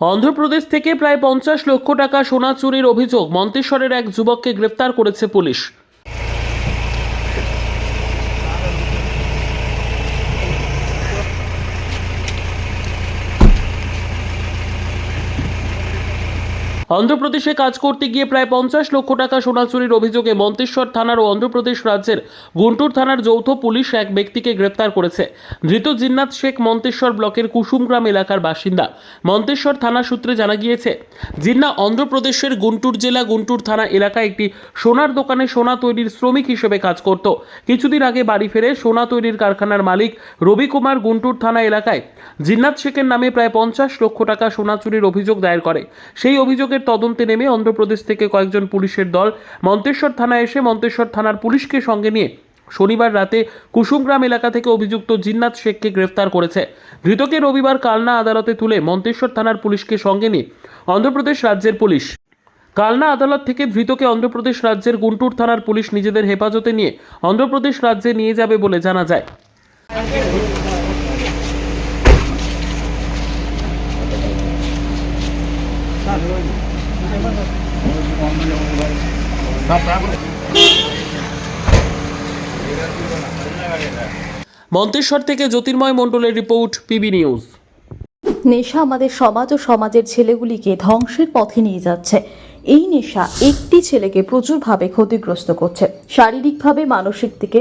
অন্ধ্রপ্রদেশ থেকে প্রায় 50 লক্ষ টাকা সোনা চুরির অভিযোগ মন্তেশ্বরের এক যুবককে গ্রেফতার করেছে পুলিশ। অন্ধ্রপ্রদেশে কাজ করতে গিয়ে প্রায় 50 লক্ষ টাকা সোনা চুরির অভিযোগে মন্তেশ্বর থানার ও অন্ধ্রপ্রদেশ রাজ্যের গুন্টুর থানার যৌথ পুলিশ এক ব্যক্তিকে গ্রেফতার করেছে। ধৃত জিন্নাত শেখ মন্তেশ্বর ব্লকের কুসুমগ্রাম এলাকার বাসিন্দা। মন্তেশ্বর থানা সূত্রে জানা গিয়েছে, জিন্না অন্ধ্রপ্রদেশের গুন্টুর জেলা গুন্টুর থানা এলাকায় একটি সোনার দোকানে সোনা তৈরির শ্রমিক হিসেবে কাজ করত। কিছুদিন আগে বাড়ি ফিরে সোনা তৈরির কারখানার মালিক রবি কুমার গুন্টুর থানা এলাকায় জিন্নাত শেখের নামে প্রায় 50 লক্ষ টাকা সোনা চুরির অভিযোগ দায়ের করে। সেই অভিযোগের তদন্তে নেমে অন্ধ্রপ্রদেশ থেকে কয়েকজন পুলিশের দল মন্তেশ্বর থানায় এসে মন্তেশ্বর থানার পুলিশকে সঙ্গে নিয়ে শনিবার রাতে কুসুমগ্রাম এলাকা থেকে অভিযুক্ত জিন্নাত শেখকে গ্রেফতার করেছে। ধৃতকে রবিবার কালনা আদালতে তুলে মন্তেশ্বর থানার পুলিশকে সঙ্গে নিয়ে অন্ধ্রপ্রদেশ রাজ্যের পুলিশ। কালনা আদালত থেকে ধৃতকে অন্ধ্রপ্রদেশ রাজ্যের গুন্টুর থানার পুলিশ নিজেদের হেফাজতে নিয়ে অন্ধ্রপ্রদেশ রাজ্যে নিয়ে যাবে বলে জানা যায়। মন্তেশ্বর থেকে জ্যোতির্ময় মণ্ডলের রিপোর্ট, পিবি নিউজ। নেশা আমাদের সমাজ ও সমাজের ছেলেগুলিকে ধ্বংসের পথে নিয়ে যাচ্ছে। এই নেশা একটি ছেলেকে প্রচুরভাবে ক্ষতিগ্রস্ত করছে, শারীরিকভাবে, মানসিক দিকে।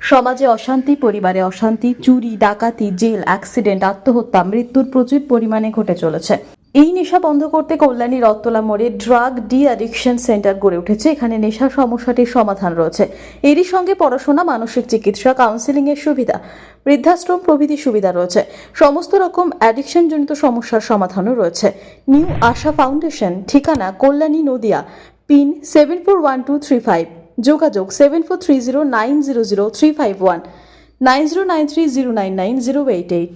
সমাজে অশান্তি, পরিবারে অশান্তি, চুরি, ডাকাতি, জেল, অ্যাক্সিডেন্ট, আত্মহত্যা, মৃত্যুর প্রচুর পরিমাণে ঘটে চলেছে। এই নেশা বন্ধ করতে কল্যাণী রত্তলা মোড়ে ড্রাগ ডি অ্যাডিকশন সেন্টার গড়ে উঠেছে। এখানে নেশা সমস্যাটির সমাধান রয়েছে। এরই সঙ্গে পড়াশোনা, মানসিক চিকিৎসা, কাউন্সেলিং এর সুবিধা, বৃদ্ধাশ্রম প্রভৃতি সুবিধা রয়েছে। সমস্ত রকম অ্যাডিকশন জনিত সমস্যার সমাধানও রয়েছে। নিউ আশা ফাউন্ডেশন, ঠিকানা কল্যাণী, নদিয়া, পিন 741235, যোগাযোগ 7430900351, 9093099088।